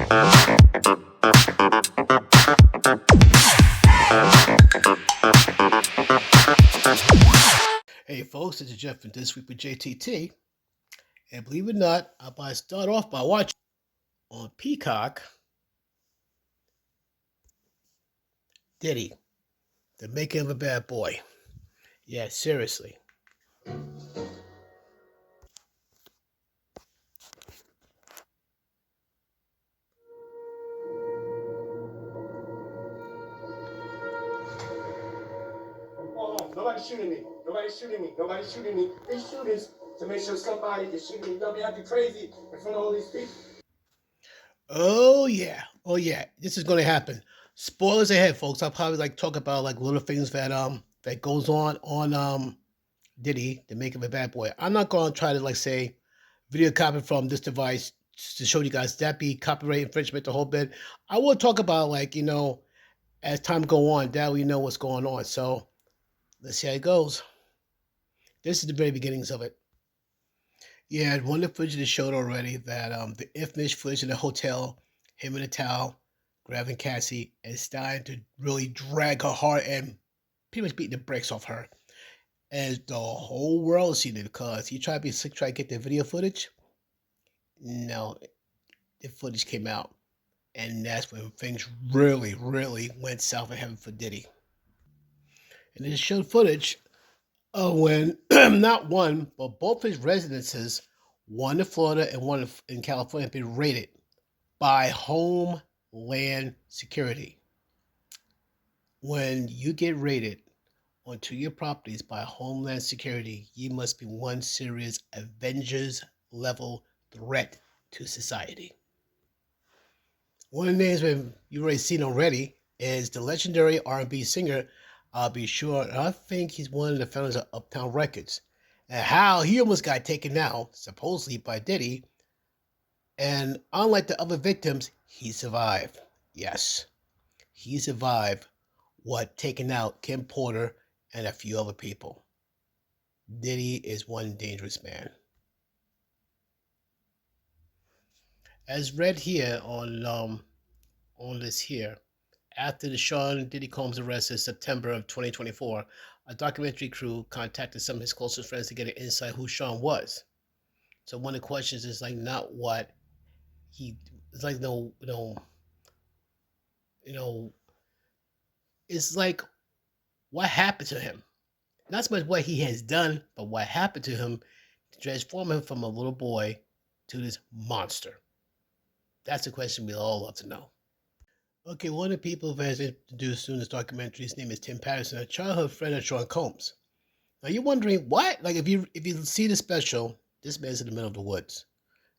Hey folks, this is Jeff from This Week with JTT. And believe it or not, I'm about to start off by watching on Peacock Diddy, the making of a bad boy. Yeah, seriously. Oh, nobody's shooting me. Nobody's shooting me. Nobody's shooting me. They shooting to make sure somebody is shooting me. Don't be acting crazy in front of all these people. Oh yeah. Oh yeah. This is gonna happen. Spoilers ahead, folks. I'll probably talk about little things that goes on Diddy, the making of a bad boy. I'm not gonna try to say video copy from this device to show you guys that be copyright infringement the whole bit. I will talk about as time go on, that we know what's going on. So let's see how it goes. This is the very beginnings of it. Yeah, one of the footage that showed already that the infamous footage in the hotel, him in a towel, grabbing Cassie, and starting to really drag her hard and pretty much beating the brakes off her. As the whole world seen it because he tried to be slick, try to get the video footage. No, the footage came out. And that's when things really, really went south in heaven for Diddy. And it showed footage when not one, but both his residences, one in Florida and one in California, have been raided by Homeland Security. When you get raided onto your properties by Homeland Security, you must be one serious Avengers level threat to society. One of the names you've already seen already is the legendary R&B singer. I'll be sure. I think he's one of the founders of Uptown Records. And how he almost got taken out, supposedly by Diddy. And unlike the other victims, he survived. Yes, he survived what taking out Kim Porter and a few other people. Diddy is one dangerous man. As read here on this here, after the Sean Diddy Combs arrest in September of 2024, a documentary crew contacted some of his closest friends to get an insight who Sean was. So one of the questions is not what he it's it's what happened to him. Not so much what he has done, but what happened to him to transform him from a little boy to this monster. That's a question we all love to know. Okay, one of the people who has introduced in this documentary, his name is Tim Patterson, a childhood friend of Sean Combs. Now you're wondering what? If you see the special, this man's in the middle of the woods.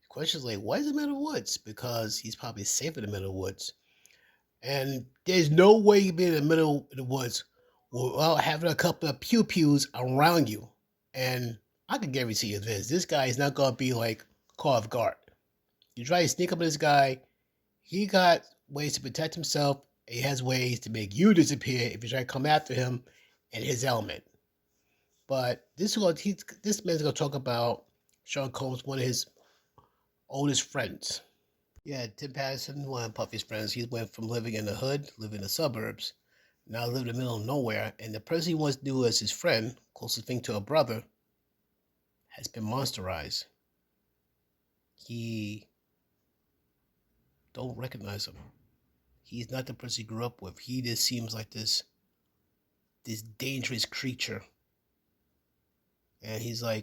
The question is why is he in the middle of the woods? Because he's probably safe in the middle of the woods. And there's no way you'd be in the middle of the woods without having a couple of pew-pews around you. And I can guarantee you this guy is not going to be caught off guard. You try to sneak up on this guy, he got ways to protect himself. He has ways to make you disappear if you try to come after him in his element. But this man's going to talk about Sean Combs, one of his oldest friends. Yeah, Tim Patterson, one of Puffy's friends. He went from living in the hood, living in the suburbs, now living in the middle of nowhere. And the person he once knew as his friend, closest thing to a brother, has been monsterized. He don't recognize him. He's not the person he grew up with. He just seems like this dangerous creature. And he's gotta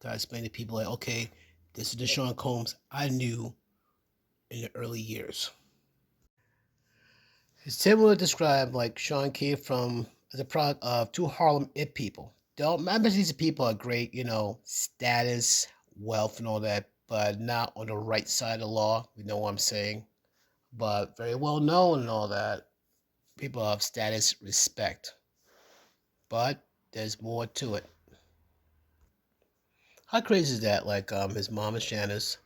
explain to people okay, this is the Sean Combs I knew in the early years. His Tim would describe Sean came from as a product of two Harlem it people. Remember these people are great, status, wealth, and all that, but not on the right side of the law. You know what I'm saying? But very well known and all that. People of status, respect. But there's more to it. How crazy is that? His mom is Janice,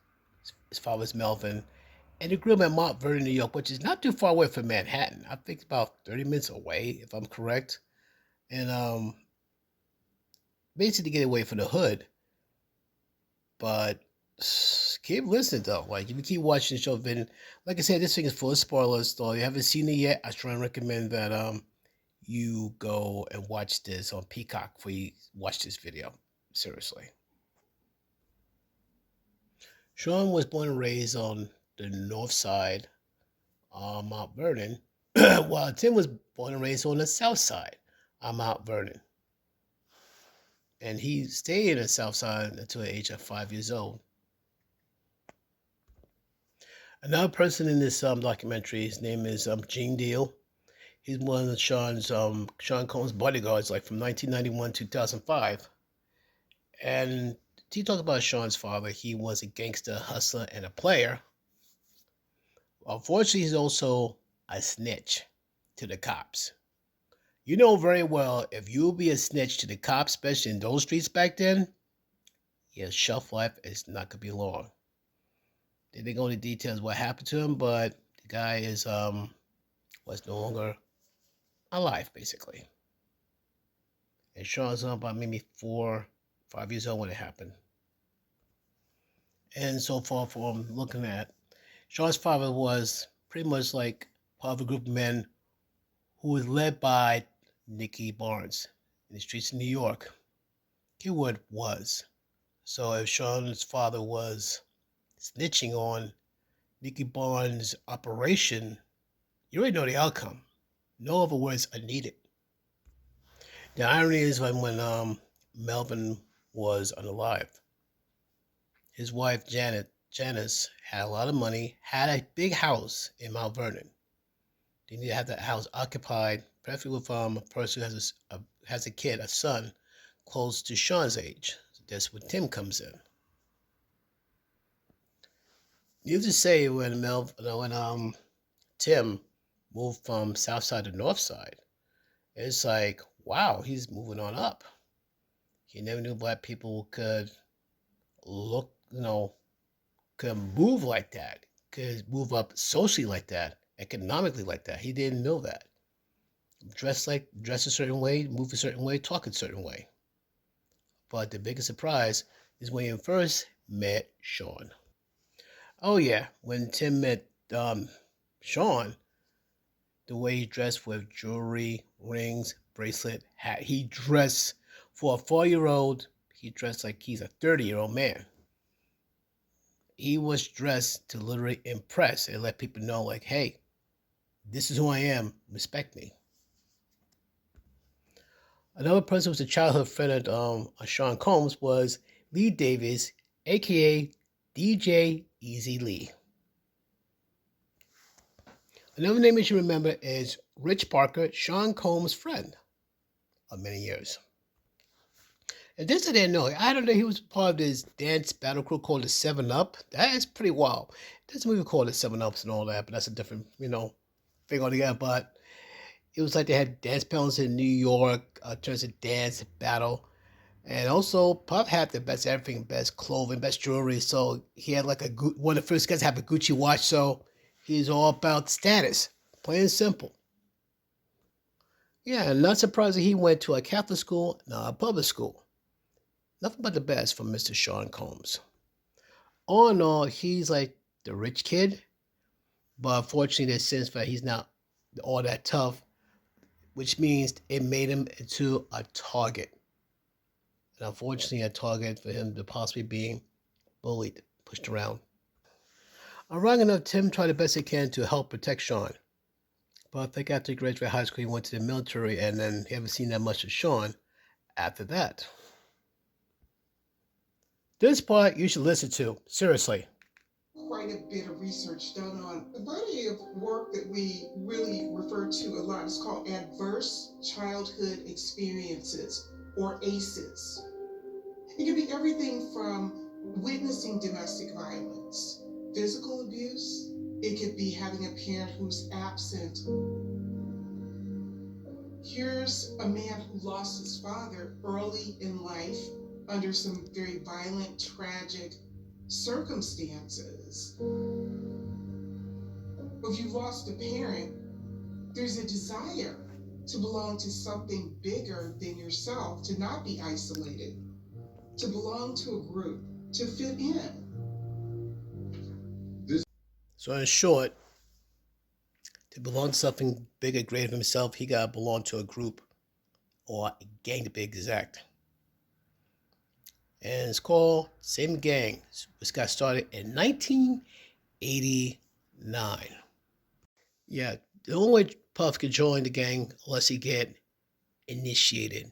his father is Melvin, and he grew up in Mont Vernon, New York, which is not too far away from Manhattan. I think about 30 minutes away, if I'm correct. And basically to get away from the hood. But keep listening though. Like if you keep watching the show, then like I said, this thing is full of spoilers. So if you haven't seen it yet, I strongly recommend that you go and watch this on Peacock before you watch this video. Seriously. Sean was born and raised on the north side on Mount Vernon, while Tim was born and raised on the south side on Mount Vernon. And he stayed in the south side until the age of 5 years old. Another person in this documentary, his name is Gene Deal. He's one of Sean Combs' bodyguards, like from 1991 to 2005. And he talked about Sean's father. He was a gangster, hustler, and a player. Unfortunately, he's also a snitch to the cops. You know very well if you'll be a snitch to the cops, especially in those streets back then, your shelf life is not gonna be long. They didn't go into details what happened to him, but the guy is was no longer alive basically. And Sean's about maybe 5 years old when it happened. And so far from looking at, Sean's father was pretty much like part of a group of men who was led by Nicky Barnes in the streets of New York. Keyword was. So if Sean's father was snitching on Nicky Barnes' operation, you already know the outcome. No other words are needed. The irony is when Melvin was unalive, his wife Janice, had a lot of money, had a big house in Mount Vernon. They need to have that house occupied, preferably with a person who has a kid, a son, close to Sean's age. So that's where Tim comes in. Needless to say, when Tim moved from south side to north side, it's like, wow, he's moving on up. He never knew black people could look, could move like that, could move up socially like that, economically like that. He didn't know that. Dress a certain way, move a certain way, talk a certain way. But the biggest surprise is when he first met Sean. Oh yeah, when Tim met Sean, the way he dressed with jewelry, rings, bracelet, hat. He dressed for a 4-year-old. He dressed like he's a 30-year-old man. He was dressed to literally impress and let people know, like, hey, this is who I am. Respect me. Another person who was a childhood friend of Sean Combs was Lee Davis, aka DJ Easy Lee. Another name you should remember is Rich Parker, Sean Combs' friend of many years. And this I didn't know. I don't know he was part of this dance battle crew called the 7 Up. That is pretty wild. There's a movie called the 7 Ups and all that, but that's a different, thing altogether. But it was like they had dance battles in New York, turns of dance battle. And also, Puff had the best everything, best clothing, best jewelry. So he had like one of the first guys to have a Gucci watch. So he's all about status, plain and simple. Yeah, not surprising he went to a Catholic school, not a public school. Nothing but the best from Mr. Sean Combs. All in all, he's like the rich kid, but unfortunately, there's sense that he's not all that tough, which means it made him into a target. And unfortunately, a target for him to possibly being bullied, pushed around. Ironic enough, Tim tried the best he can to help protect Sean. But I think after he graduated high school, he went to the military, and then he haven't seen that much of Sean after that. This part you should listen to, seriously. Quite a bit of research done on a body of work that we really refer to a lot. It's called Adverse Childhood Experiences, or ACEs. It can be everything from witnessing domestic violence, physical abuse. It could be having a parent who's absent. Here's a man who lost his father early in life under some very violent, tragic circumstances. If you've lost a parent, there's a desire to belong to something bigger than yourself, to not be isolated, to belong to a group, to fit in. So in short, to belong to something bigger, greater than himself, he got to belong to a group or a gang to be exact. And it's called Same Gang, which got started in 1989. Yeah, the only way Puff could join the gang unless he get initiated.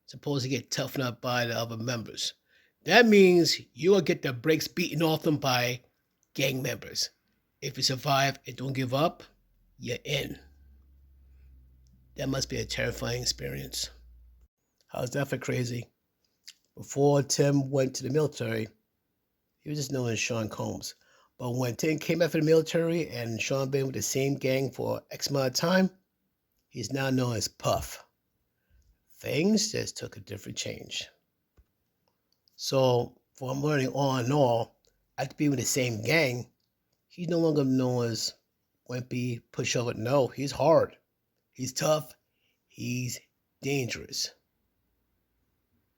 Supposed to get toughened up by the other members. That means you will get the brakes beaten off them by gang members. If you survive and don't give up, you're in. That must be a terrifying experience. How's that for crazy? Before Tim went to the military, he was just known as Sean Combs. But when Tim came out of the military and Sean been with the same gang for X amount of time, he's now known as Puff. Things just took a different change. So, from learning all in all, after being with the same gang, he's no longer known as wimpy, pushover. No, he's hard. He's tough. He's dangerous.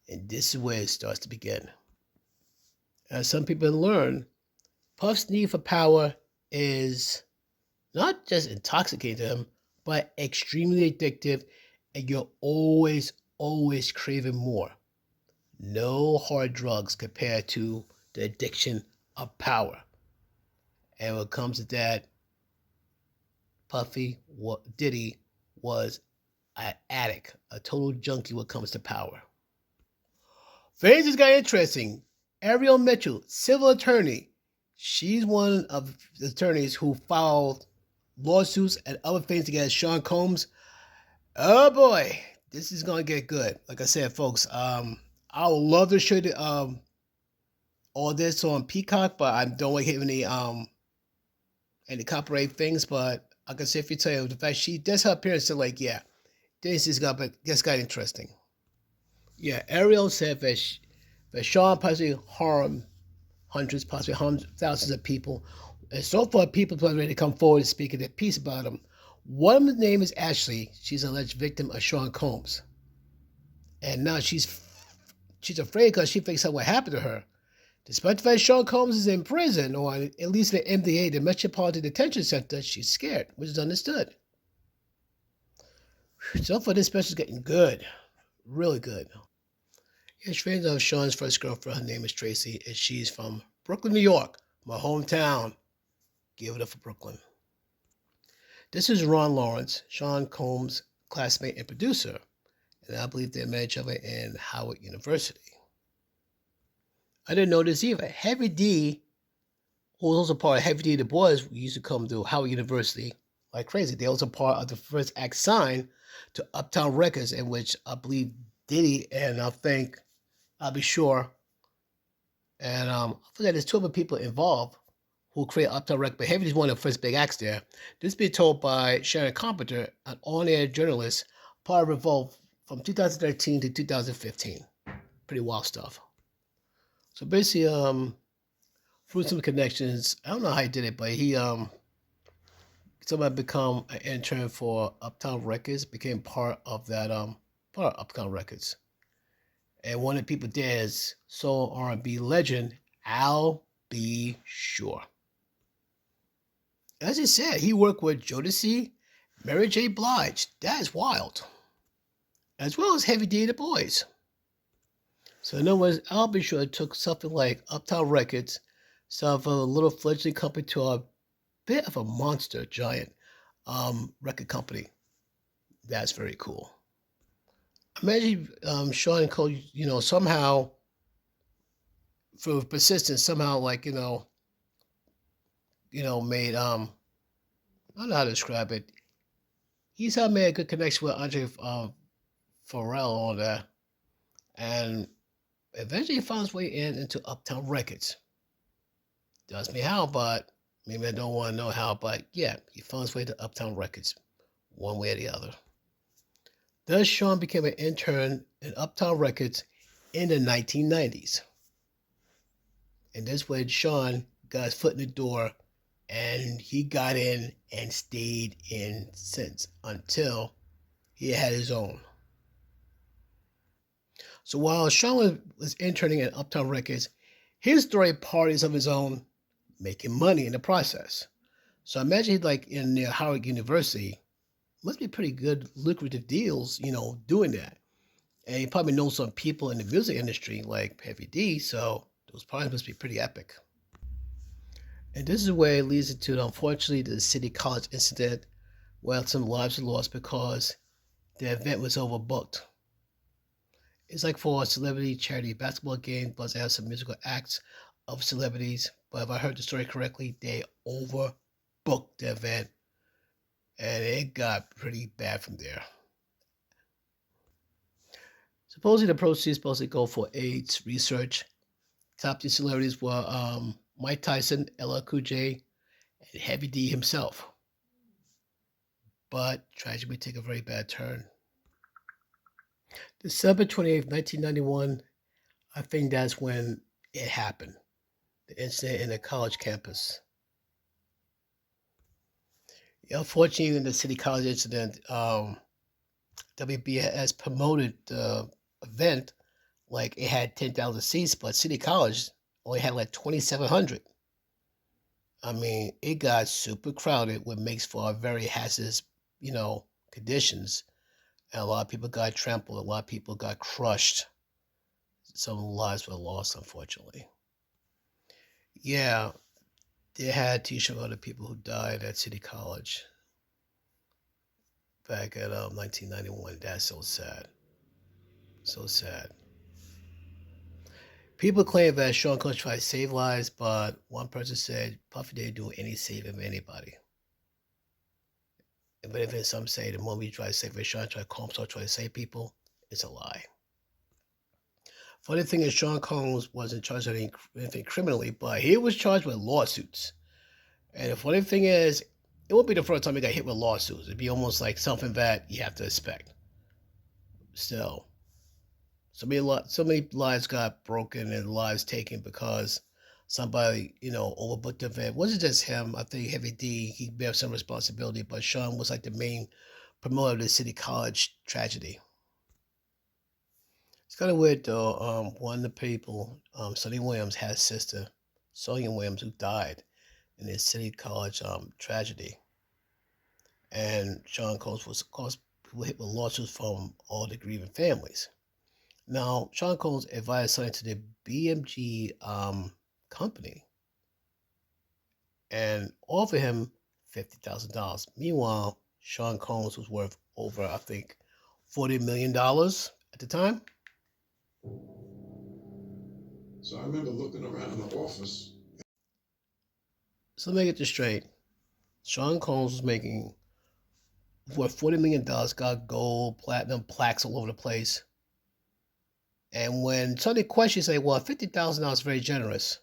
And this is where it starts to begin. As some people learn, Puff's need for power is not just intoxicating to him, but extremely addictive, and you're always craving more. No hard drugs compared to the addiction of power. And when it comes to that, Diddy was an addict, a total junkie when it comes to power. Things just got interesting. Ariel Mitchell, civil attorney. She's one of the attorneys who filed lawsuits and other things against Sean Combs. Oh boy, this is gonna get good. Like I said, folks, I would love to show you all this on Peacock, but I don't want to hit any copyright things. But I can say if you tell you the fact she does her appearance to like, yeah, this is got interesting. Yeah, Ariel said that Sean possibly harmed hundreds, possibly harmed thousands of people. And so far, people are ready to come forward and speak their piece about him. One of the name is Ashley. She's an alleged victim of Sean Combs. And now she's afraid because she thinks of what happened to her. Despite the fact Sean Combs is in prison, or at least the MDA, the Metropolitan Detention Center, she's scared, which is understood. So far, this special is getting good. Really good. Yeah, friends of Sean's first girlfriend, her name is Tracy, and she's from Brooklyn, New York, my hometown. Give it up for Brooklyn. This is Ron Lawrence, Sean Combs' classmate and producer, and I believe they met each other in Howard University. I didn't know this either. Heavy D, who was also part of Heavy D, the boys used to come to Howard University like crazy. They also part of the first act signed to Uptown Records, in which I believe Diddy and I think, I'll be sure, and I forget there's two other people involved who created Uptown Records, but Heavy D is one of the first big acts there. This being told by Sharon Carpenter, an on-air journalist, part of Revolt from 2013 to 2015. Pretty wild stuff. So basically, through some connections, I don't know how he did it, but he somebody become an intern for Uptown Records, became part of that part of Uptown Records. And one of the people there is soul R&B legend Al B. Sure. As I said, he worked with Jodeci, Mary J. Blige. That is wild. As well as Heavy D and the Boys. So in other words, Al B. Sure took something like Uptown Records, sort of a little fledgling company, to a bit of a monster giant record company. That's very cool. Imagine Sean and Cole, somehow, for persistence, somehow made I don't know how to describe it. He's how made a good connection with Andre Pharrell on that, and eventually found his way into Uptown Records. Does me how, but maybe I don't want to know how, but yeah, he found his way to Uptown Records, one way or the other. Thus, Sean became an intern in Uptown Records in the 1990s. And this way, Sean got his foot in the door, and he got in and stayed in since, until he had his own. So while Sean was interning at Uptown Records, his three parties of his own, making money in the process. So imagine like in Howard University, must be pretty good, lucrative deals, doing that. And you probably know some people in the music industry like Heavy D, so those probably must be pretty epic. And this is where it leads into, unfortunately, the City College incident where some lives were lost because the event was overbooked. It's like for a celebrity charity basketball game, plus they have some musical acts of celebrities. But if I heard the story correctly, they overbooked the event and it got pretty bad from there. Supposedly the proceeds supposed to go for AIDS research. Top tier celebrities were Mike Tyson, LL Cool J, and Heavy D himself. But tragedy took a very bad turn. December 28th, 1991, I think that's when it happened. The incident in the college campus. Unfortunately, in the City College incident, WBS promoted the event like it had 10,000 seats, but City College only had like 2,700. I mean, it got super crowded, which makes for very hazardous, conditions. And a lot of people got trampled. A lot of people got crushed. Some lives were lost, unfortunately. Yeah, they had T-shirt other people who died at City College back at 1991. That's so sad. So sad. People claim that Sean Combs tried to save lives, but one person said Puffy didn't do any saving of anybody. But even some say the moment you try to save Sean Combs or try to save people, it's a lie. Funny thing is, Sean Combs wasn't charged with anything criminally, but he was charged with lawsuits. And the funny thing is, it won't be the first time he got hit with lawsuits. It'd be almost like something that you have to expect. Still, so many lives got broken and lives taken because somebody, overbooked the event. It wasn't just him. I think Heavy D, he bears some responsibility, but Sean was like the main promoter of the City College tragedy. It's kind of weird though. One of the people, Sonny Williams, had a sister, Sonia Williams, who died in the City College tragedy. And Sean Combs was, of course, people hit with lawsuits from all the grieving families. Now, Sean Combs advised something to the BMG company and offered him $50,000. Meanwhile, Sean Combs was worth over, I think, $40 million at the time. So I remember looking around the office. So let me get this straight. Sean Combs was making worth $40 million, got gold, platinum plaques all over the place. And when somebody questions, say, well, $50,000 is very generous.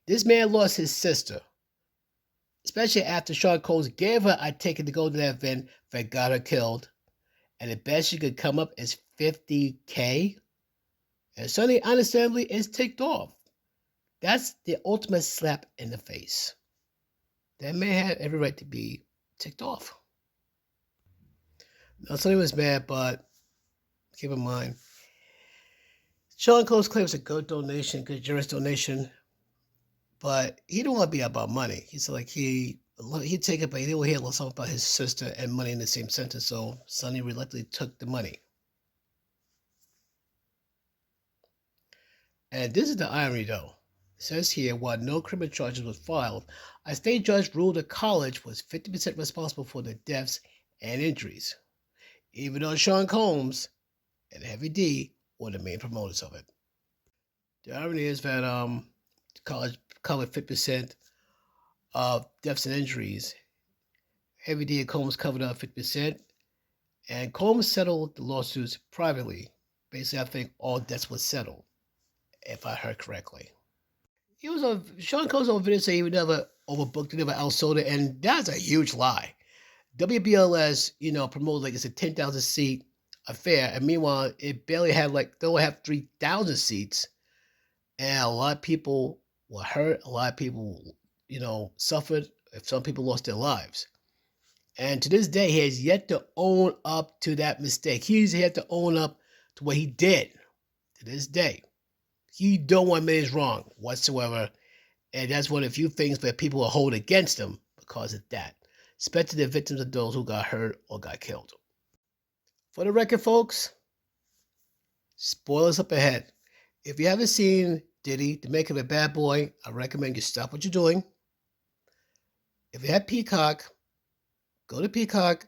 This man lost his sister, especially after Sean Combs gave her a ticket to go to that event that got her killed. And the best she could come up is $50K. And Sonny, understandably, is ticked off. That's the ultimate slap in the face. That man had every right to be ticked off. Now, Sonny was mad, but keep in mind, Sean Combs claims a good donation, good generous donation, but he don't want to be about money. He's like he'd take it, but he didn't want to hear something about his sister and money in the same sentence. So Sonny reluctantly took the money. And this is the irony, though. It says here, while no criminal charges were filed, a state judge ruled the college was 50% responsible for the deaths and injuries, even though Sean Combs and Heavy D were the main promoters of it. The irony is that the college covered 50% of deaths and injuries. Heavy D and Combs covered up 50%, and Combs settled the lawsuits privately. Basically, I think all debts were settled, if I heard correctly. Sean Combs on video saying he would never overbooked, never outsold it, and that's a huge lie. WBLS, promoted like it's a 10,000 seat affair, and meanwhile, it barely had they only have 3,000 seats, and a lot of people were hurt. A lot of people, suffered. Some people lost their lives, and to this day, he has yet to own up to that mistake. He's yet to own up to what he did. To this day, he don't want to admit he's wrong whatsoever, and that's one of the few things that people will hold against him because of that, especially the victims of those who got hurt or got killed. For the record, folks, spoilers up ahead. If you haven't seen Diddy, The Making of a Bad Boy, I recommend you stop what you're doing. If you have Peacock, go to Peacock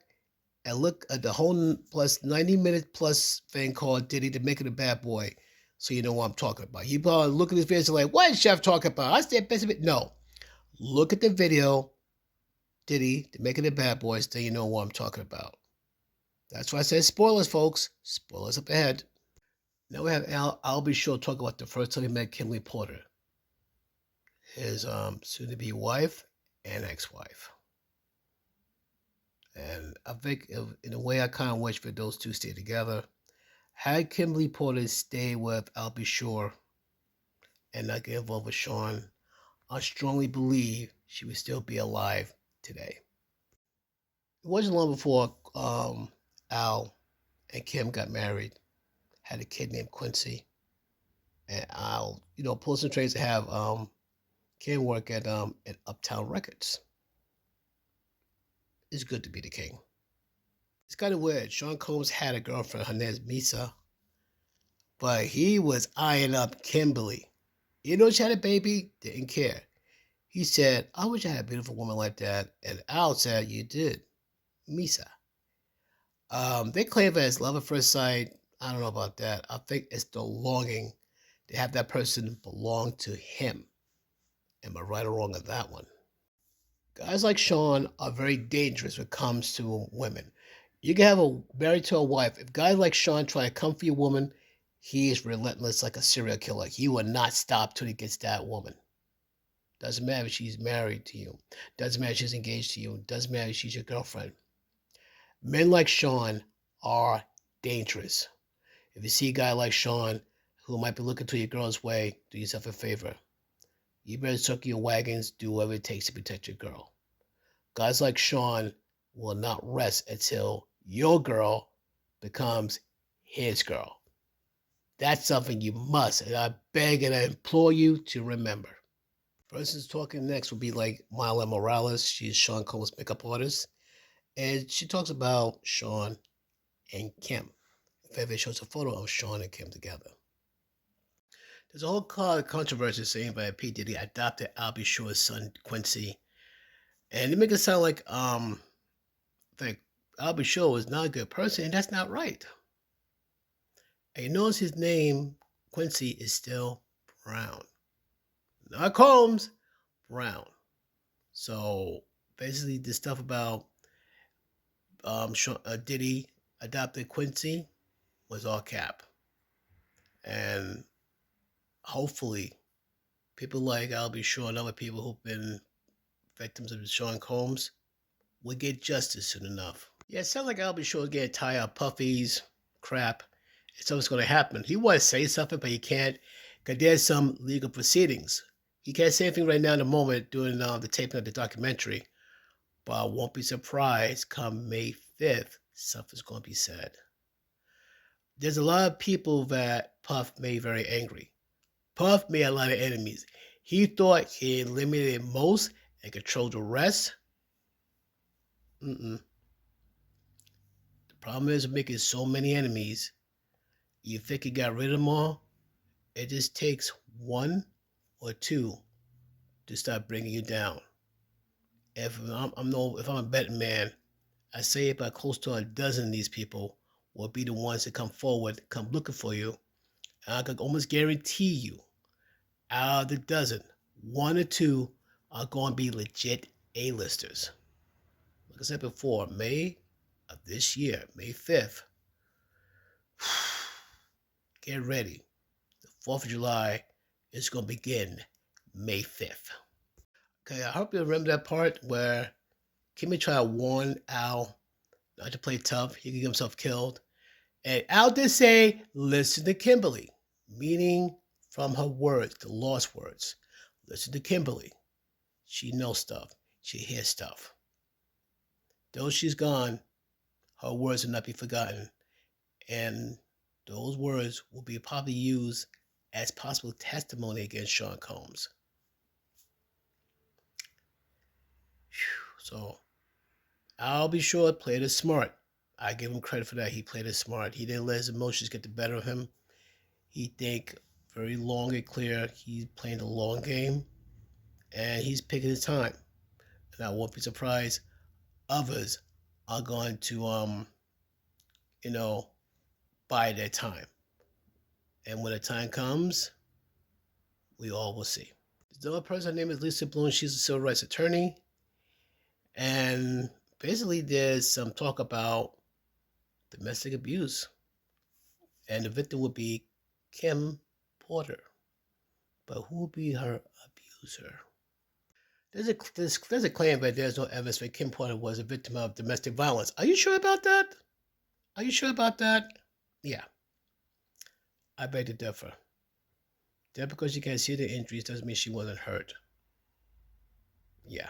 and look at the whole plus 90-minute plus thing called Diddy, The Making of a Bad Boy, so you know what I'm talking about. You probably look at this video and like, what is Chef talking about? I said best of it. No. Look at the video, Diddy, The Making of a Bad Boy, so you know what I'm talking about. That's why I said spoilers, folks. Spoilers up ahead. Now we have I'll be sure to talk about the first time he met Kimberly Porter, his soon-to-be wife and ex-wife. And I think in a way I kind of wish for those two stay together. Had Kimberly Porter stayed with Al B. Shore and not get involved with Sean, I strongly believe she would still be alive today. It wasn't long before Al and Kim got married, had a kid named Quincy. And I'll, pull some trades to have Kim work at Uptown Records. It's good to be the king. It's kind of weird. Sean Combs had a girlfriend, her name's Misa, but he was eyeing up Kimberly. You know she had a baby? Didn't care. He said, I wish I had a beautiful woman like that. And Al said, you did. Misa. They claim that it's love at first sight. I don't know about that. I think it's the longing to have that person belong to him. Am I right or wrong on that one? Guys like Sean are very dangerous when it comes to women. You can have a married to a wife. If guys like Sean try to come for your woman, he is relentless like a serial killer. He will not stop till he gets that woman. Doesn't matter if she's married to you. Doesn't matter if she's engaged to you. Doesn't matter if she's your girlfriend. Men like Sean are dangerous. If you see a guy like Sean who might be looking to your girl's way, do yourself a favor. You better circle your wagons, do whatever it takes to protect your girl. Guys like Sean will not rest until your girl becomes his girl. That's something you must, and I beg and I implore you to remember. Person's talking next will be like Myla Morales. She's Sean Combs' makeup artist. And she talks about Sean and Kim. In fact, it shows a photo of Sean and Kim together. There's a whole controversy saying that P. Diddy adopted Al B. Shore's son, Quincy. And they make it sound like Al B. Shore was not a good person, and that's not right. And you notice his name, Quincy, is still Brown. Not Combs, Brown. So basically the stuff about Diddy adopted Quincy was all cap. And hopefully people like Al B. Shore and other people who've been victims of Sean Combs will get justice soon enough. Yeah, it sounds like Al B. Shore's getting tired of Puffy's crap. It's always going to happen. He wants to say something, but he can't because there's some legal proceedings. He can't say anything right now in the moment during the taping of the documentary, but I won't be surprised come May 5th, something's going to be said. There's a lot of people that Puff made very angry. Puff made a lot of enemies. He thought he eliminated most and controlled the rest. The problem is making so many enemies. You think he got rid of them all? It just takes one or two to start bringing you down. If I'm a betting man, I say about close to a dozen of these people will be the ones that come forward, come looking for you. And I can almost guarantee you, out of the dozen, one or two are going to be legit A-listers. Like I said before, May of this year, May 5th, get ready. The 4th of July is going to begin May 5th. Okay, I hope you remember that part where Kimmy tried to warn Al not to play tough. He could get himself killed. And Al did say, listen to Kimberly, meaning from her words, the lost words. Listen to Kimberly. She knows stuff. She hears stuff. Though she's gone, her words will not be forgotten. And those words will be probably used as possible testimony against Sean Combs. So I'll be sure to play it smart. I give him credit for that. He played it smart. He didn't let his emotions get the better of him. He think very long and clear. He's playing the long game, and he's picking his time. And I won't be surprised others are going to you know, buy their time. And when the time comes, we all will see. The other person, her name is Lisa Bloom. She's a civil rights attorney. And basically, there's some talk about domestic abuse. And the victim would be Kim Porter. But who would be her abuser? There's a claim, but there's no evidence that Kim Porter was a victim of domestic violence. Are you sure about that? Are you sure about that? Yeah, I beg to differ. Just because you can't see the injuries doesn't mean she wasn't hurt. Yeah.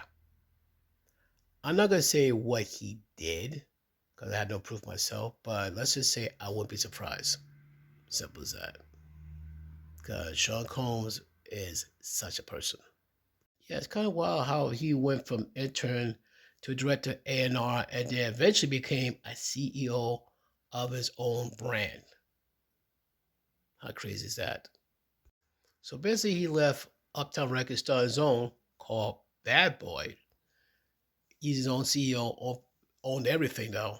I'm not going to say what he did because I had no proof myself, but let's just say I wouldn't be surprised. Simple as that. Because Sean Combs is such a person. Yeah, it's kind of wild how he went from intern to director A&R and then eventually became a CEO of his own brand. How crazy is that? So basically, he left Uptown Records, started his own called Bad Boy. He's his own CEO, owned everything though.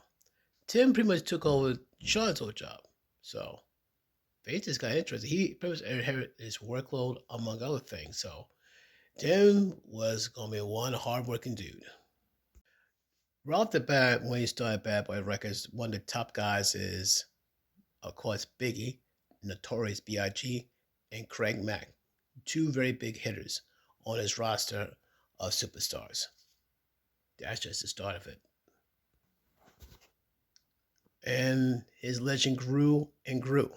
Tim pretty much took over Sean's old job. So they just got interested. He pretty much inherited his workload, among other things. So Tim was going to be one hardworking dude. Right off the bat, when he started Bad Boy Records, one of the top guys is, of course, Biggie, Notorious B.I.G., and Craig Mack. Two very big hitters on his roster of superstars. That's just the start of it. And his legend grew and grew.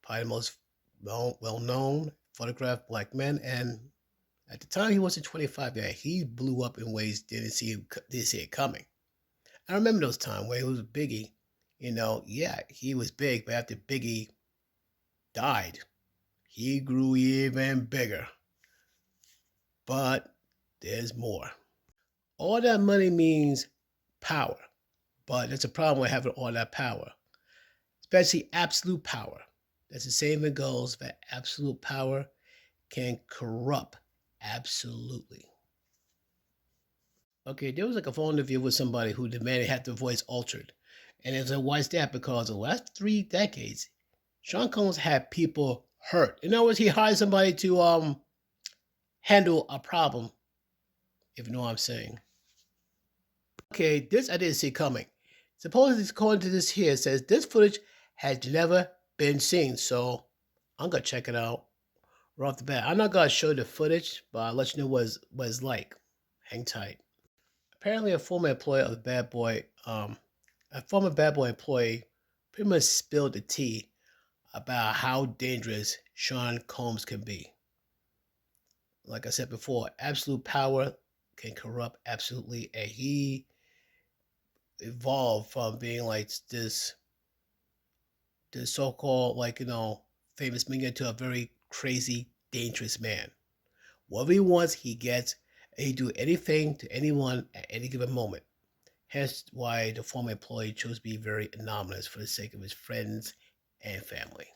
Probably the most well-known photographed black men. And at the time he wasn't 25 yet, he blew up in ways didn't see it coming. I remember those times where he was Biggie. Yeah, he was big, but after Biggie died, he grew even bigger. But there's more. All that money means power, but there's a problem with having all that power, especially absolute power. That's the same thing goes that absolute power can corrupt absolutely. Okay, there was like a phone interview with somebody who demanded to have their voice altered. And it's like, why is that? Because the last 3 decades, Sean Combs had people hurt. In other words, he hired somebody to handle a problem, if you know what I'm saying. Okay, this I didn't see coming. Supposedly, according to this here, it says this footage has never been seen. So I'm gonna check it out right off the bat. I'm not gonna show the footage, but I'll let you know what it's like. Hang tight. Apparently, a former employee of the Bad Boy, a former Bad Boy employee, pretty much spilled the tea about how dangerous Sean Combs can be. Like I said before, absolute power can corrupt absolutely, and he evolved from being like this so-called famous man to a very crazy, dangerous man. Whatever he wants, he gets, and he do anything to anyone at any given moment. Hence why the former employee chose to be very anonymous for the sake of his friends and family.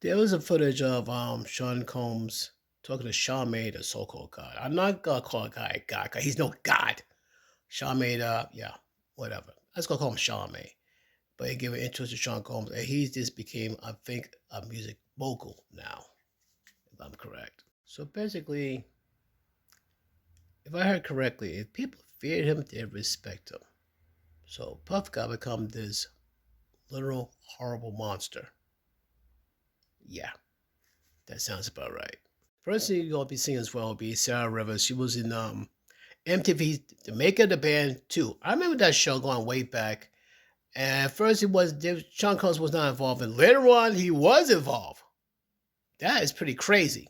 There was a footage of Sean Combs talking to Charmaine, the so-called God. I'm not gonna call a guy God, cause he's no God. Charmaine, yeah, whatever. Let's go call him Charmaine. But he gave an interest to Sean Combs, and he just became, I think, a music mogul now, if I'm correct. So basically, if I heard correctly, if people feared him, they respect him. So Puff got become this literal horrible monster. Yeah, that sounds about right. First thing you're gonna be seeing as well will be Sarah Rivers. She was in MTV, the maker of the band too. I remember that show going way back. And at first Sean Combs was not involved, and later on he was involved. That is pretty crazy.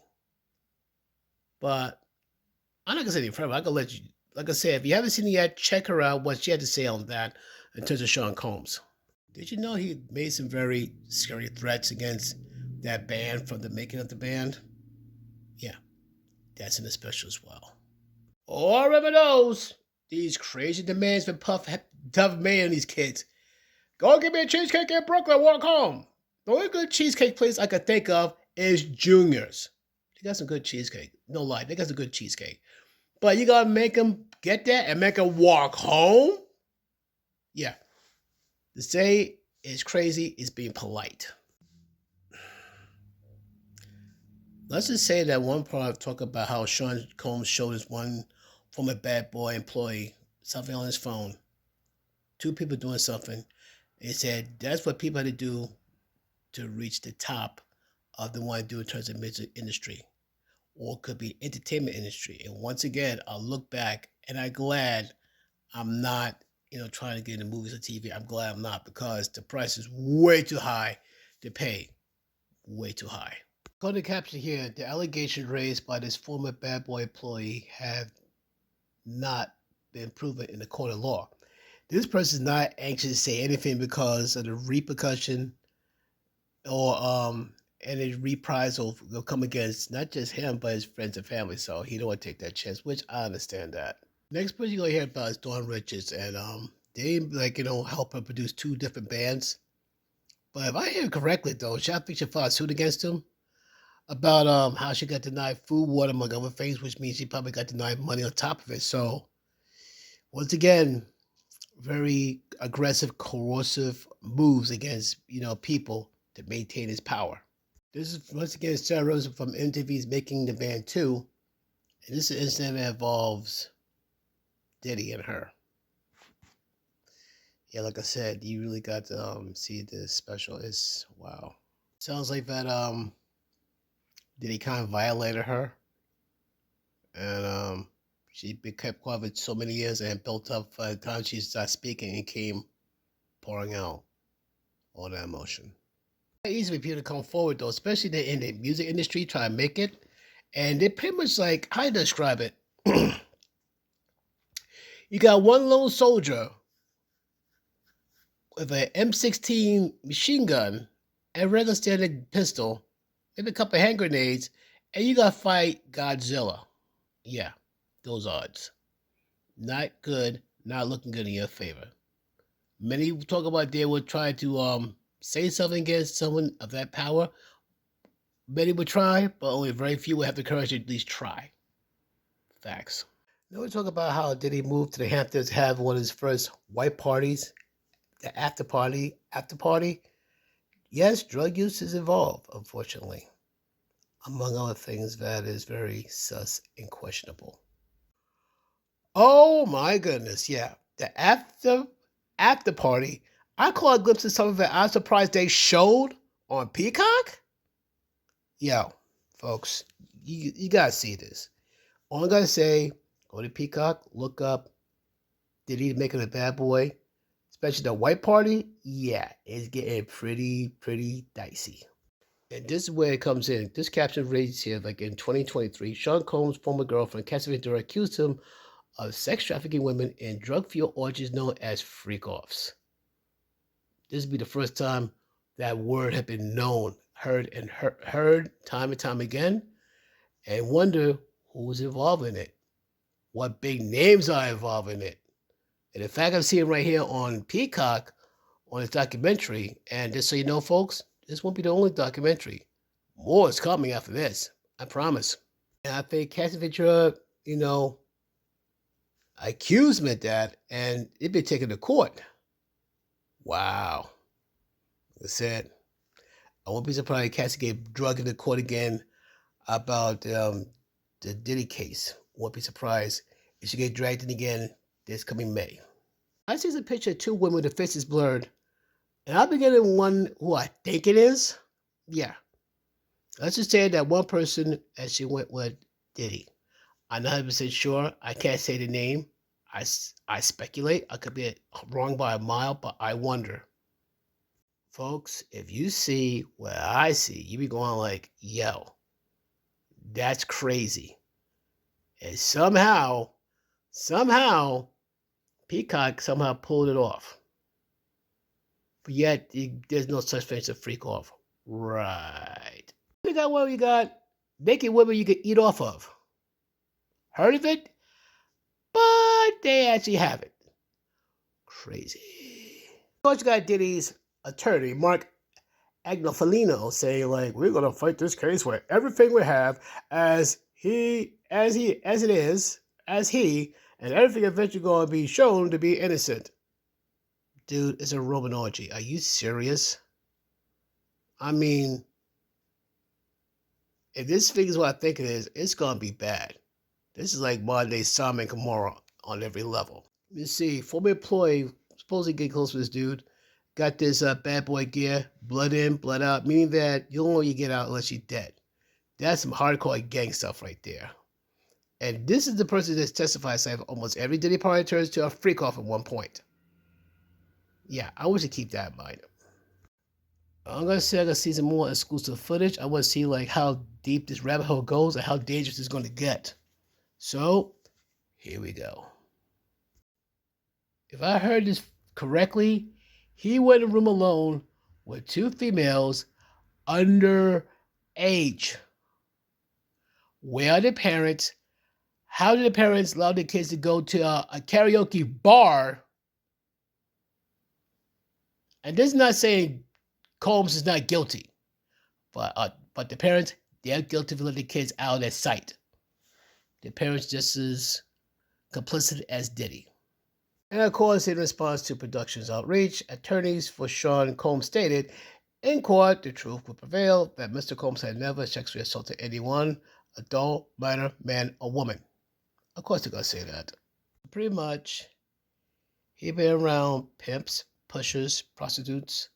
But I'm not gonna say anything forever. I'm gonna let you, like I said, if you haven't seen it yet, check her out. What she had to say on that in terms of Sean Combs. Did you know he made some very scary threats against that band from the making of the band? Yeah, that's in the special as well. All remember those. These crazy demands for tough man and these kids. Go get me a cheesecake in Brooklyn, walk home. The only good cheesecake place I could think of is Junior's. They got some good cheesecake. No lie, they got some good cheesecake. But you gotta make them get that and make them walk home? Yeah. To say it's crazy is being polite. Let's just say that one part talk about how Sean Combs showed his one former bad boy employee something on his phone. Two people doing something. He said that's what people have to do to reach the top of the one do in terms of music industry, or it could be entertainment industry. And once again, I'll look back and I'm glad I'm not, trying to get into movies or TV. I'm glad I'm not because the price is way too high to pay. Way too high. According to the caption here, the allegations raised by this former bad boy employee have not been proven in the court of law. This person is not anxious to say anything because of the repercussion or any reprisal will come against not just him but his friends and family. So he don't want to take that chance, which I understand that. Next person you're gonna hear about is Dawn Richards, and they help her produce two different bands. But if I hear correctly though, Shop Fiction filed suit against him about how she got denied food, water, among other things, which means she probably got denied money on top of it. So once again, very aggressive, coercive moves against people to maintain his power. This is once again Sarah Rosen from MTV's Making the Band 2, and this incident involves Diddy and her. Yeah, like I said, you really got to see this special. It's wow. Sounds like that Diddy kind of violated her, and she been kept quiet for so many years and built up by the time she started speaking and came pouring out all that emotion. It's easy for people to come forward though, especially in the music industry, try to make it. And they pretty much like, how do you describe it? You got one lone soldier with an M16 machine gun and a regular standard pistol, maybe a couple of hand grenades, and you gotta fight Godzilla. Yeah, those odds. Not good, not looking good in your favor. Many talk about they would try to say something against someone of that power. Many would try, but only very few would have the courage to at least try. Facts. Now we talk about how Diddy moved to the Hamptons to have one of his first white parties, the after party. After party, yes, drug use is involved, unfortunately. Among other things, that is very sus and questionable. Oh my goodness, yeah. The after party, I caught a glimpse of some of it. I'm surprised they showed on Peacock. Yo, folks, you gotta see this. All I'm gonna say, go to Peacock, look up Diddy making a bad boy, especially the white party. Yeah, it's getting pretty dicey. And this is where it comes in. This caption reads here, like in 2023, Sean Combs' former girlfriend, Cassie Ventura, accused him of sex trafficking women in drug-fueled orgies known as freak-offs. This would be the first time that word had been known, heard time and time again, and wonder who's involved in it. What big names are involved in it. And in fact, I'm seeing right here on Peacock on this documentary, and just so you know, folks, this won't be the only documentary. More is coming after this. I promise. And I think Cassie Ventura, accused me of that, and it'd be taken to court. Wow. Like I said, I won't be surprised if Cassie get drugged into court again about the Diddy case. Won't be surprised if she get dragged in again this coming May. I see a picture of two women with the faces blurred, and I'll be getting one who I think it is. Yeah. Let's just say that one person as she went with Diddy. I'm not 100% sure. I can't say the name. I speculate. I could be wrong by a mile, but I wonder. Folks, if you see what I see, you be going like, yo, that's crazy. And somehow, Peacock somehow pulled it off. But yet, there's no such thing as a freak off. Right. You got naked women you can eat off of. Heard of it? they actually have it. Crazy. Of course, you got Diddy's attorney, Mark Agnifalino, saying like, we're gonna fight this case for everything we have as he, and everything eventually gonna be shown to be innocent. Dude, it's a Roman orgy. Are you serious? I mean, if this thing is what I think it is, it's gonna be bad. This is like modern day Sodom and Gomorrah on every level. You see, former employee supposedly get close with this dude. Got this bad boy gear, blood in, blood out, meaning that you don't know you get out unless you're dead. That's some hardcore gang stuff right there. And this is the person that's testified saying almost every Diddy party turns to a freak off at one point. Yeah, I want to keep that in mind. I'm gonna say I'm gonna see some more exclusive footage. I want to see like how deep this rabbit hole goes and how dangerous it's going to get. So here we go. If I heard this correctly, he went in a room alone with two females under age. Where are the parents? How did the parents allow the kids to go to a karaoke bar? And this is not saying Combs is not guilty, but the parents, they're guilty for letting the kids out of their sight. The parents just as complicit as Diddy. And of course, in response to production's outreach, attorneys for Sean Combs stated, in court, the truth would prevail that Mr. Combs had never sexually assaulted anyone, adult, minor, man, or woman. Of course they're going to say that. Pretty much, he'd been around pimps, pushers, prostitutes,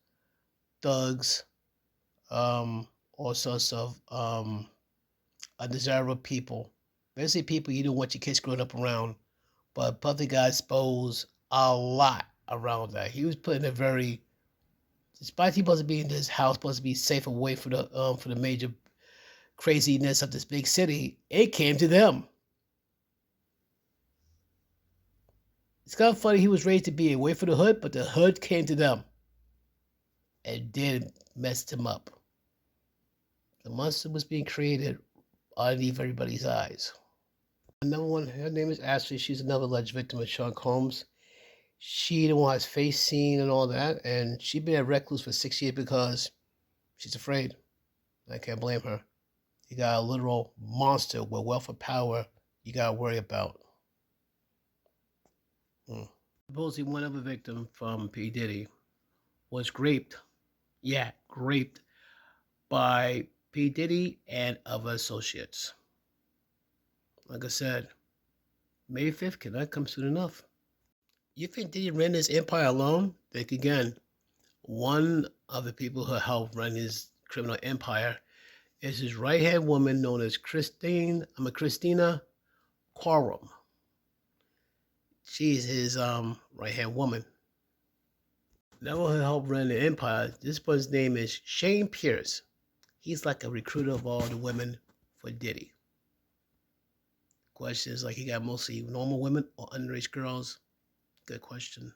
thugs, all sorts of undesirable people. Basically people you don't want your kids growing up around. But Puffy got exposed a lot around that. He was put in a very, despite he supposed to be in this house, supposed to be safe away for the major craziness of this big city, it came to them. It's kind of funny, he was raised to be away from the hood, but the hood came to them and then messed him up. The monster was being created underneath everybody's eyes. Another one, her name is Ashley. She's another alleged victim of Sean Combs. She didn't want his face seen and all that, and she's been a recluse for 6 years because she's afraid. I can't blame her. You got a literal monster with wealth and power you got to worry about. Supposedly one other victim from P. Diddy was raped. Yeah, raped by P. Diddy and other associates. Like I said, May 5th cannot come soon enough. You think Diddy ran his empire alone? Think again. One of the people who helped run his criminal empire is his right-hand woman known as Christina Quorum. She's his right-hand woman. That one who helped run the empire, this one's name is Shane Pierce. He's like a recruiter of all the women for Diddy. Question is like he got mostly normal women or underage girls? Good question.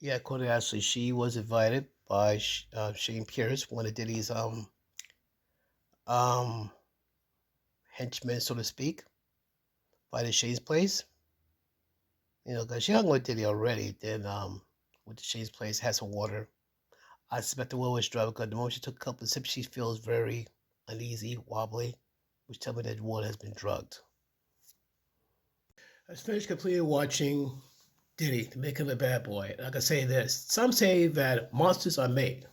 Yeah, according to Ashley, she was invited by Shane Pierce, one of Diddy's henchmen, so to speak, by the Shane's place. You know, because she hung with Diddy already. Then with the Shane's place, had some water. I suspect the woman was drunk because the moment she took a couple of sips, she feels very uneasy, wobbly, which tells me that water has been drugged. I finished completely watching Diddy, The Making of a Bad Boy. And I can say this. Some say that monsters are made.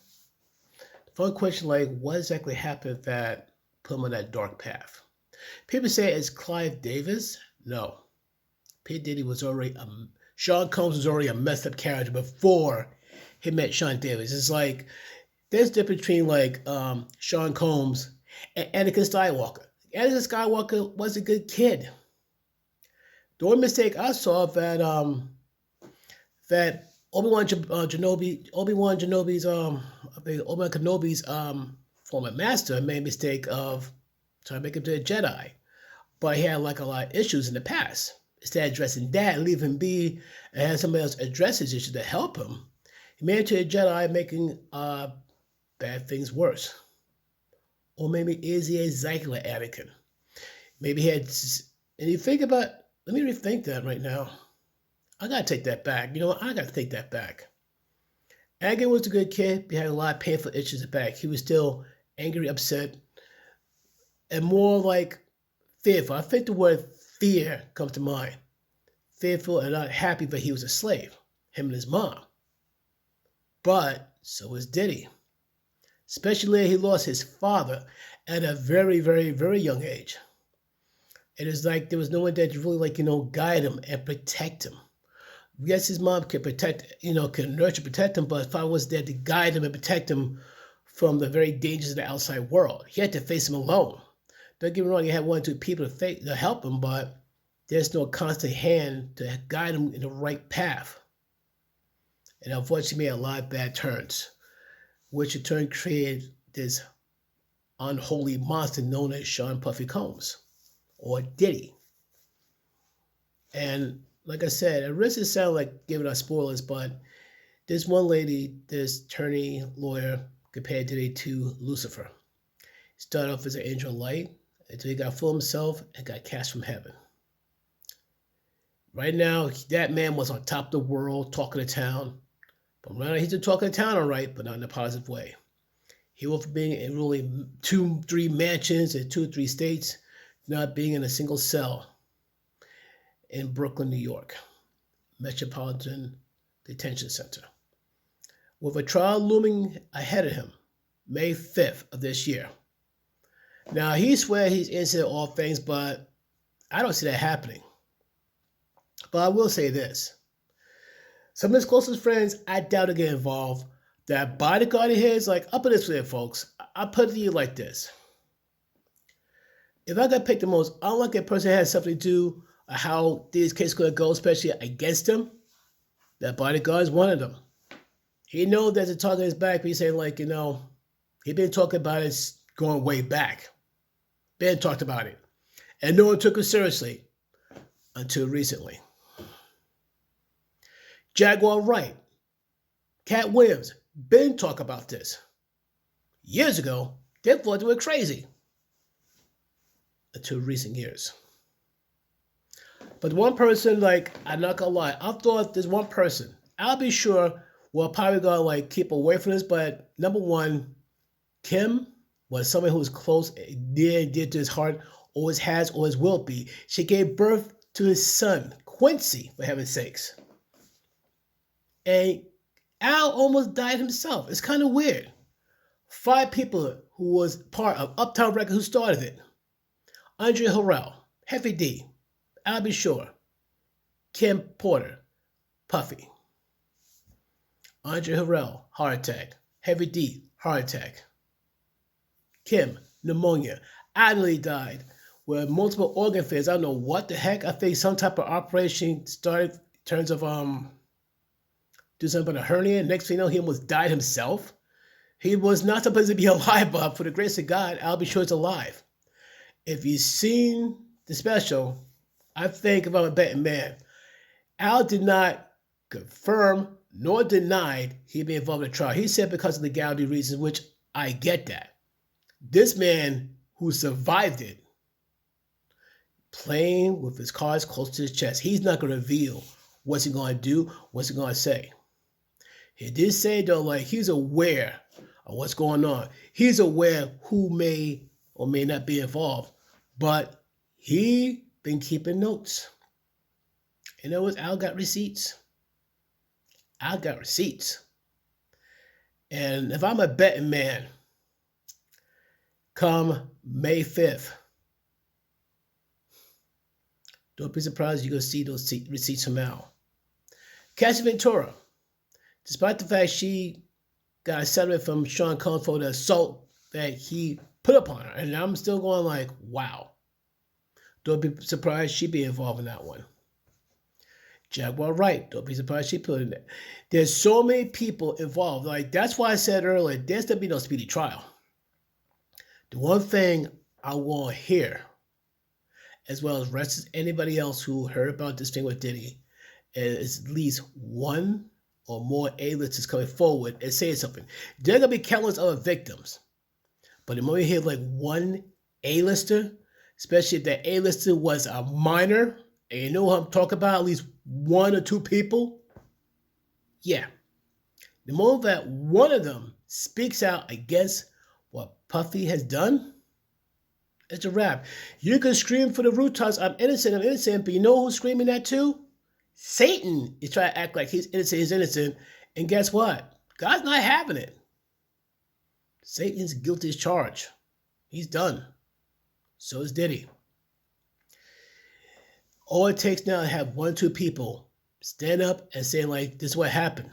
The fun question, like, what exactly happened that put him on that dark path? People say it's Clive Davis. No. P. Diddy was already, Sean Combs was already a messed up character before he met Sean Davis. It's like, there's a difference between like Sean Combs and Anakin Skywalker. Anakin Skywalker was a good kid. The only mistake I saw that Obi-Wan Kenobi's former master made a mistake of trying to make him to a Jedi, but he had like a lot of issues in the past. Instead of addressing that and leave him be and have somebody else address his issues to help him, he made it to a Jedi, making bad things worse. Or maybe is he exactly like Anakin? Maybe he had, and you think about Let me rethink that right now. I gotta take that back. You know what? I gotta take that back. Agin was a good kid. He had a lot of painful issues at back. He was still angry, upset, and more like fearful. I think the word fear comes to mind. Fearful and not happy that he was a slave, him and his mom. But so was Diddy. Especially he lost his father at a very, very, very young age. It is like there was no one there to really guide him and protect him. Yes, his mom could protect, could nurture, protect him, but his father was there to guide him and protect him from the very dangers of the outside world. He had to face him alone. Don't get me wrong, he had one or two people to help him, but there's no constant hand to guide him in the right path. And unfortunately, he made a lot of bad turns, which in turn created this unholy monster known as Sean Puffy Combs, or Diddy. And like I said, it risks to sound like giving us spoilers, but this one lady, this attorney lawyer, compared Diddy to Lucifer. He started off as an angel of light until he got full of himself and got cast from heaven. Right now, that man was on top of the world, talking to town. But right now, he's still talking to town, all right, but not in a positive way. He went from being in really 2-3 mansions in 2-3 states, not being in a single cell in Brooklyn, New York, Metropolitan Detention Center. With a trial looming ahead of him, May 5th of this year. Now, he swears he's innocent of all things, but I don't see that happening. But I will say this. Some of his closest friends, I doubt to get involved. That bodyguard of his, I'll put this way, folks. I'll put it to you like this. If I got picked the most unlucky person that has something to do with how this case is going to go, especially against him, that bodyguard is one of them. He knows there's a target on his back, but he's saying, he been talking about it going way back. Ben talked about it. And no one took it seriously until recently. Jaguar Wright, Cat Williams, Ben talked about this. Years ago, they thought they were crazy. Until recent years. But one person, I'm not gonna lie, I thought there's one person, I'll be sure, we're probably gonna keep away from this, but number one, Kim was someone who was close, near and dear to his heart, always has, always will be. She gave birth to his son, Quincy, for heaven's sakes. And Al almost died himself. It's kind of weird. 5 people who was part of Uptown Records who started it. Andre Harrell, Heavy D, Al B. Shore, Kim Porter, Puffy. Andre Harrell, heart attack. Heavy D, heart attack. Kim, pneumonia. Adley died with multiple organ failures. I don't know what the heck. I think some type of operation started in terms of do something about a hernia. Next thing you know, he almost died himself. He was not supposed to be alive, but for the grace of God, Al B. Shore is alive. If you've seen the special, I think if I'm a betting man, Al did not confirm nor denied he'd be involved in the trial. He said because of legality reasons, which I get that. This man who survived it, playing with his cards close to his chest, he's not going to reveal what's he going to do, what's he going to say. He did say, though, he's aware of what's going on. He's aware who may or may not be involved. But he been keeping notes. In other words, Al got receipts. Al got receipts. And if I'm a betting man, come May 5th, don't be surprised you're going to see those receipts from Al. Cassie Ventura, despite the fact she got a settlement from Sean Combs for the assault that he put upon her, and I'm still going wow. Don't be surprised she be involved in that one. Jaguar Wright, don't be surprised she put in there. There's so many people involved. That's why I said earlier, there's going to be no speedy trial. The one thing I want to hear, as well as rest of anybody else who heard about this thing with Diddy, is at least one or more A-listers coming forward and saying something. There are going to be countless other victims. But the moment you hear one A-lister, especially if that A-lister was a minor And you know who I'm talking about? At least one or two people? Yeah. The moment that one of them speaks out against what Puffy has done, it's a wrap. You can scream for the rooftops, I'm innocent, but you know who's screaming that too? Satan is trying to act like he's innocent, and guess what? God's not having it. Satan's guilty as charged. He's done. So is Diddy. All it takes now to have one or two people stand up and say, like, this is what happened.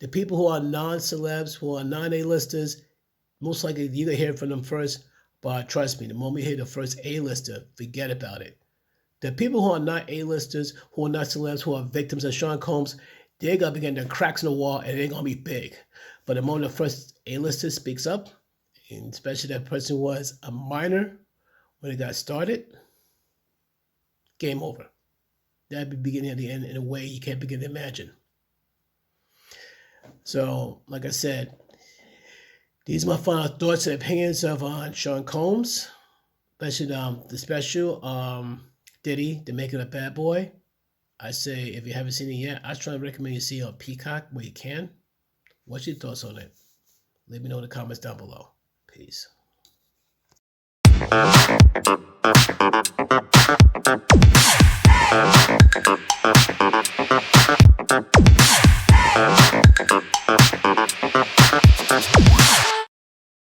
The people who are non-celebs, who are non-A-listers, most likely you're going to hear from them first, but trust me, the moment you hear the first A-lister, forget about it. The people who are not A-listers, who are not celebs, who are victims of Sean Combs, they're going to begin to cracks in the wall and they're going to be big. But the moment the first A-lister speaks up, and especially that person was a minor when it got started, game over. That'd be the beginning of the end in a way you can't begin to imagine. So, like I said, these are my final thoughts and opinions of Sean Combs, especially the special Diddy, The Making of Bad Boy. I say, if you haven't seen it yet, I strongly recommend you see it on Peacock where you can. What's your thoughts on it? Let me know in the comments down below. Peace.